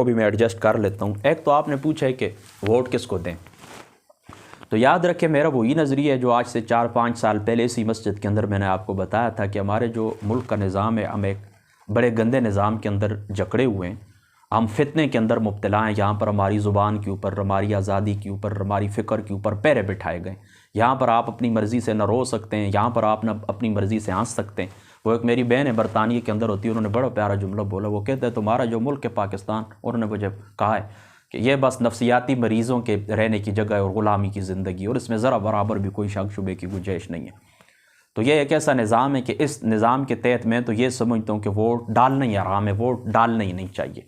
को भी मैं एडजस्ट कर लेता हूँ। एक तो आपने पूछा है कि वोट किसको दें, तो याद रखें मेरा वही नज़रिया है जो आज से 4-5 साल पहले इसी मस्जिद के अंदर मैंने आपको बताया था कि हमारे जो मुल्क का निज़ाम है, हम एक बड़े गंदे निज़ाम के अंदर जकड़े हुए हैं, हम फितने के अंदर मुब्तला हैं। यहाँ पर हमारी ज़ुबान के ऊपर, हमारी आज़ादी के ऊपर, हमारी फ़िक्र के ऊपर पैरे बिठाए गए। यहाँ पर आप अपनी मर्ज़ी से न रो सकते हैं, यहाँ पर आप न अपनी मर्ज़ी से हंस सकते हैं। वो एक मेरी बहन है बरतानिया के अंदर होती है, उन्होंने बड़ा प्यारा जुमला बोला। वो कहते हैं तुम्हारा जो मुल्क है पाकिस्तान, उन्होंने मुझे कहा है कि ये बस नफ्सियाती मरीज़ों के रहने की जगह है और ग़ुलामी की ज़िंदगी, और इसमें ज़रा बराबर भी कोई शक शुबे की गुंजाइश नहीं है। तो ये एक ऐसा निज़ाम है कि इस निज़ाम के तहत मैं तो ये समझता हूँ कि वोट डालना ही आराम है, वोट डालना ही नहीं चाहिए।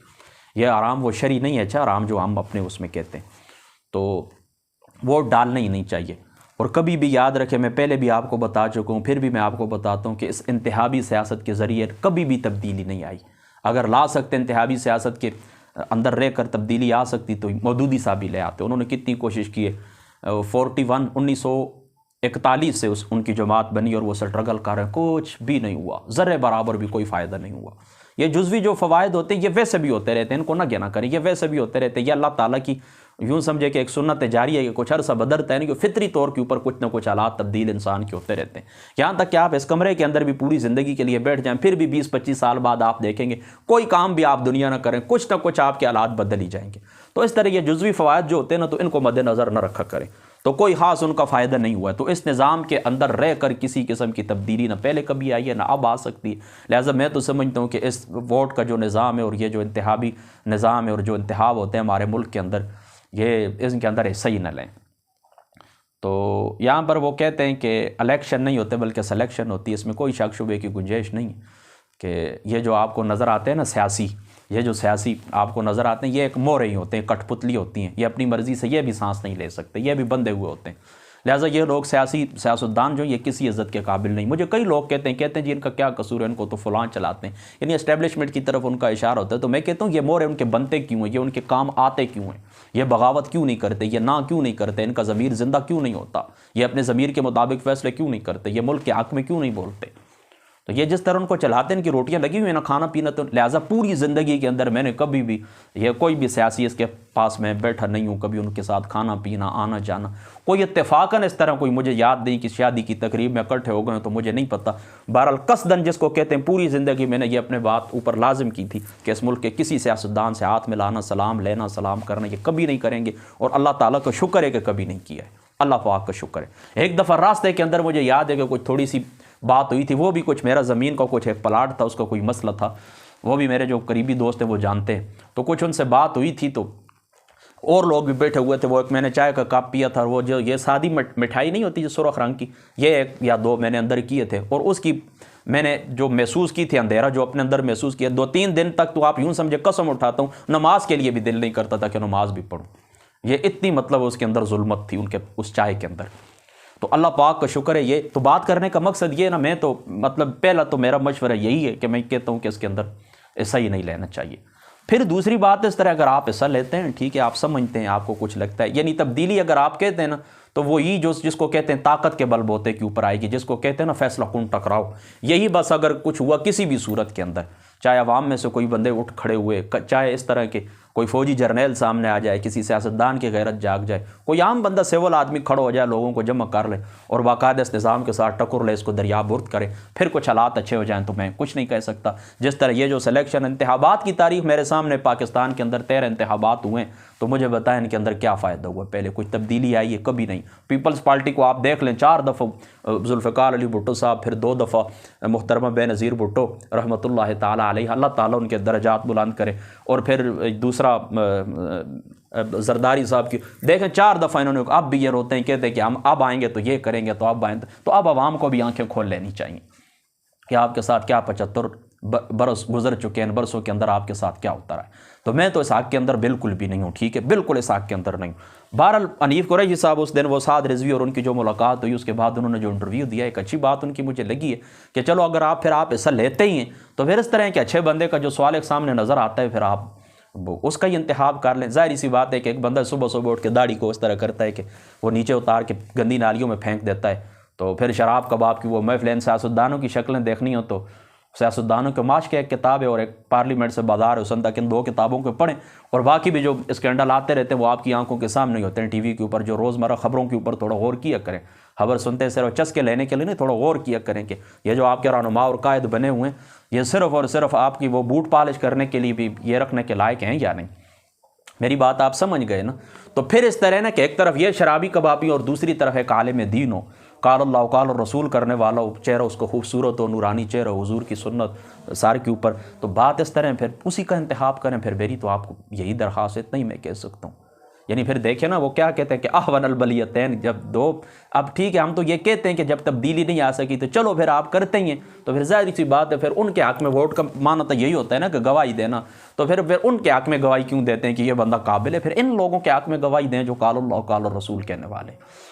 यह आराम वो शरी नहीं है, अच्छा आराम जो हम अपने उसमें कहते हैं, तो वोट डालना ही नहीं चाहिए। और कभी भी याद रखें, मैं पहले भी आपको बता चुका हूँ, फिर भी मैं आपको बताता हूँ कि इस इंतहाबी सियासत के ज़रिए कभी भी तब्दीली नहीं आई। अगर ला सकते इंतहाबी सियासत के अंदर रह कर तब्दीली आ सकती तो मौदूदी साहब भी ले आते। उन्होंने कितनी कोशिश की है, 1941 से उनकी जमात बनी और वो स्ट्रगल कर रहे हैं, कुछ भी नहीं हुआ, ज़र्रे बराबर भी कोई फ़ायदा नहीं हुआ। ये जुज़वी जो फ़वायद होते हैं ये वैसे भी होते रहते हैं, इनको ना गिना करें, ये वैसे भी होते रहते हैं। ये अल्लाह ताला की यूँ समझे कि एक सुन्नत जारी है कि कुछ अरसा बदलता है, नहीं कि फितरी तौर के ऊपर कुछ ना कुछ हालात तब्दील इंसान के होते रहते हैं। यहाँ तक कि आप इस कमरे के अंदर भी पूरी ज़िंदगी के लिए बैठ जाएं, फिर भी 20-25 साल बाद आप देखेंगे कोई काम भी आप दुनिया ना करें, कुछ ना कुछ आपके हालात बदल ही जाएंगे। तो इस तरह ये जुज़वी फ़वायद जो होते हैं ना, तो इनको मद्देनज़र न रखा करें, तो कोई ख़ास उनका फ़ायदा नहीं हुआ। तो इस निज़ाम के अंदर रह कर किसी किस्म की तब्दीली ना पहले कभी आई है ना अब आ सकती है। लिहाजा मैं तो समझता हूँ कि इस वोट का जो निज़ाम है और ये जो इंतहाबी निज़ाम है और जो इंतहाब होते हैं हमारे मुल्क के अंदर, ये इसके अंदर हिस्सा ही न लें। तो यहाँ पर वो कहते हैं कि इलेक्शन नहीं होते बल्कि सिलेक्शन होती है, इसमें कोई शक शुबे की गुंजाइश नहीं कि ये जो आपको नज़र आते हैं ना सियासी, ये जो सियासी आपको नज़र आते हैं ये एक मोरे ही होते हैं, कठपुतली होती हैं, ये अपनी मर्ज़ी से ये भी सांस नहीं ले सकते, ये भी बंधे हुए होते हैं। लिहाजा ये लोग सियासतदान जो ये किसी इज़्ज़त के काबिल नहीं। मुझे कई लोग कहते हैं जी इनका क्या कसूर है, इनको तो फलां चलाते हैं, यानी एस्टेब्लिशमेंट की तरफ उनका इशारा होता है। तो मैं कहता हूँ ये मोरे उनके बनते क्यों हैं, ये उनके काम आते क्यों हैं, ये बगावत क्यों नहीं करते, ये ना क्यों नहीं करते, इनका ज़मीर ज़िंदा क्यों नहीं होता, ये अपने ज़मीर के मुताबिक फ़ैसले क्यों नहीं करते, ये मुल्क के हक़ में क्यों नहीं बोलते। तो ये जिस तरह उनको चलाते हैं, इनकी रोटियां लगी हुई हैं ना, खाना पीना। तो लिहाजा पूरी ज़िंदगी के अंदर मैंने कभी भी ये कोई भी सियासी इसके पास मैं बैठा नहीं हूँ, कभी उनके साथ खाना पीना आना जाना कोई इत्तेफाकन इस तरह कोई मुझे याद नहीं कि शादी की तकरीब में इकट्ठे हो गए, तो मुझे नहीं पता। बहरहाल कसदन जिसको कहते हैं, पूरी ज़िंदगी मैंने ये अपने बात ऊपर लाजिम की थी कि इस मुल्क के किसी सियासतदान से हाथ मिलाना, सलाम लेना, सलाम करना ये कभी नहीं करेंगे, और अल्लाह ताला का शुक्र है कि कभी नहीं किया है, अल्लाह पाक का शुक्र है। एक दफ़ा रास्ते के अंदर मुझे याद है कि कुछ थोड़ी सी बात हुई थी, वो भी कुछ मेरा ज़मीन का कुछ एक प्लाट था, उसका कोई मसला था, वो भी मेरे जो करीबी दोस्त हैं वो जानते हैं। तो कुछ उनसे बात हुई थी, तो और लोग भी बैठे हुए थे। वो एक मैंने चाय का कप पिया था, वो जो ये सादी मिठाई नहीं होती जो सुरख रंग की, ये एक या दो मैंने अंदर किए थे, और उसकी मैंने जो महसूस की थी अंधेरा जो अपने अंदर महसूस किया, 2-3 दिन तक तो आप यूँ समझे कसम उठाता हूँ नमाज के लिए भी दिल नहीं करता था कि नमाज भी पढ़ूँ। ये इतनी मतलब उसके अंदर जुल्मत थी उनके उस चाय के अंदर। तो अल्लाह पाक का शुक्र है। ये तो बात करने का मकसद ये ना, मैं तो मतलब पहला तो मेरा मशवरा यही है कि मैं कहता हूँ कि इसके अंदर ऐसा ही नहीं लेना चाहिए। फिर दूसरी बात इस तरह अगर आप ऐसा लेते हैं, ठीक है, आप समझते हैं, आपको कुछ लगता है, यानी तब्दीली अगर आप कहते हैं ना, तो वो ही जो जिसको कहते हैं ताकत के बलबूते के ऊपर आएगी, जिसको कहते हैं ना फैसला कुन टकराओ, यही बस अगर कुछ हुआ किसी भी सूरत के अंदर, चाहे अवाम में से कोई बंदे उठ खड़े हुए, चाहे इस तरह के कोई फौजी जर्नैल सामने आ जाए, किसी सियासतदान की गैरत जाग जाए, कोई आम बंदा सिविल आदमी खड़ा हो जाए, लोगों को जमा कर ले और बाकायदा इस निज़ाम के साथ टक्कर ले, इसको दरिया बुर्द करे, फिर कुछ हालात अच्छे हो जाएं, तो मैं कुछ नहीं कह सकता। जिस तरह ये जो सिलेक्शन इंतखाबात की तारीख मेरे सामने, पाकिस्तान के अंदर 13 इंतखाबात हुए, तो मुझे बताएं इनके अंदर क्या फ़ायदा हुआ, पहले कुछ तब्दीली आई है? कभी नहीं। पीपल्स पार्टी को आप देख लें, 4 दफ़ा जुल्फ़िकार अली भुट्टो साहब, फिर 2 दफ़ा मुहतरमा बेनज़ीर भुट्टो रहमतुल्लाह ताला अलैह, अल्लाह ताला उनके दर्जात बुलंद करे, और फिर दूसरा जरदारी साहब की देखें, 4 दफ़ा इन्होंने, अब भी ये रोते हैं, कहते हैं कि हम अब आएंगे तो ये करेंगे, तो अब आएंगे, तो अब आवाम को भी आंखें खोल लेनी चाहिए कि आपके साथ क्या 75 बरस गुजर चुके हैं, बरसों के अंदर आपके साथ क्या होता रहा है। तो मैं तो इस हक़ के अंदर बिल्कुल भी नहीं हूँ, ठीक है, बिल्कुल इस हक़ के अंदर नहीं हूँ। बहरहाल हनीफ कुरैशी साहब उस दिन वो साद रिजवी और उनकी जो मुलाकात हुई, उसके बाद उन्होंने जो इंटरव्यू दिया, एक अच्छी बात उनकी मुझे लगी है कि चलो अगर आप फिर आप ऐसा लेते ही हैं, तो फिर इस तरह के अच्छे बंदे का जो सवाल एक सामने नज़र आता है, फिर आप उसका ही इंतखाब कर लें। ज़ाहिर सी बात है कि एक बंदा सुबह सुबह उठ के दाढ़ी को इस तरह करता है कि वो नीचे उतार के गंदी नालियों में फेंक देता है, तो फिर शराब कबाब की वो महफिल सियासतदानों की शक्लें देखनी हो, तो सियासतदानों के माश की एक किताब है और एक पार्लियामेंट से बाजार है, उसंदा इन 2 किताबों को पढ़ें। और बाकी भी जो स्कैंडल आते रहते हैं वो आपकी आंखों के सामने ही होते हैं टीवी के ऊपर। जो रोज़मर्रा खबरों के ऊपर थोड़ा गौर किया करें, खबर सुनते सिर्फ चस्के लेने के लिए नहीं, थोड़ा गौर किया करें कि ये जो आपके रहनुमा और कायद बने हुए हैं ये सिर्फ और सिर्फ आपकी वो बूट पॉलिश करने के लिए भी ये रखने के लायक हैं या नहीं। मेरी बात आप समझ गए ना। तो फिर इस तरह ना कि एक तरफ ये शराबी कबाबी और दूसरी तरफ एक आलिम दीन हो, काल अल्लाह काल रसूल करने वाला हो, चेहरा उसको खूबसूरत हो, नूरानी चेहरा, हुजूर की सुन्नत सार के ऊपर, तो बात इस तरह फिर उसी का इंतखाब करें। फिर मेरी तो आपको यही दरख्वास्त इतना ही मैं कह सकता हूँ। यानी फिर देखें ना वो क्या कहते हैं कि आहवन अलबलियतैन, जब दो, अब ठीक है हम तो ये कहते हैं कि जब तब्दीली नहीं आ सकी तो चलो फिर आप करते ही हैं, तो फिर जाहिर सी बात है फिर उनके हक में वोट का माना तो यही होता है ना कि गवाही देना, तो फिर उनके हक में गवाही क्यों देते हैं कि ये बंदा काबिल है। फिर इन लोगों के हक में गवाही दें जो काल अल्लाह काल रसूल कहने वाले।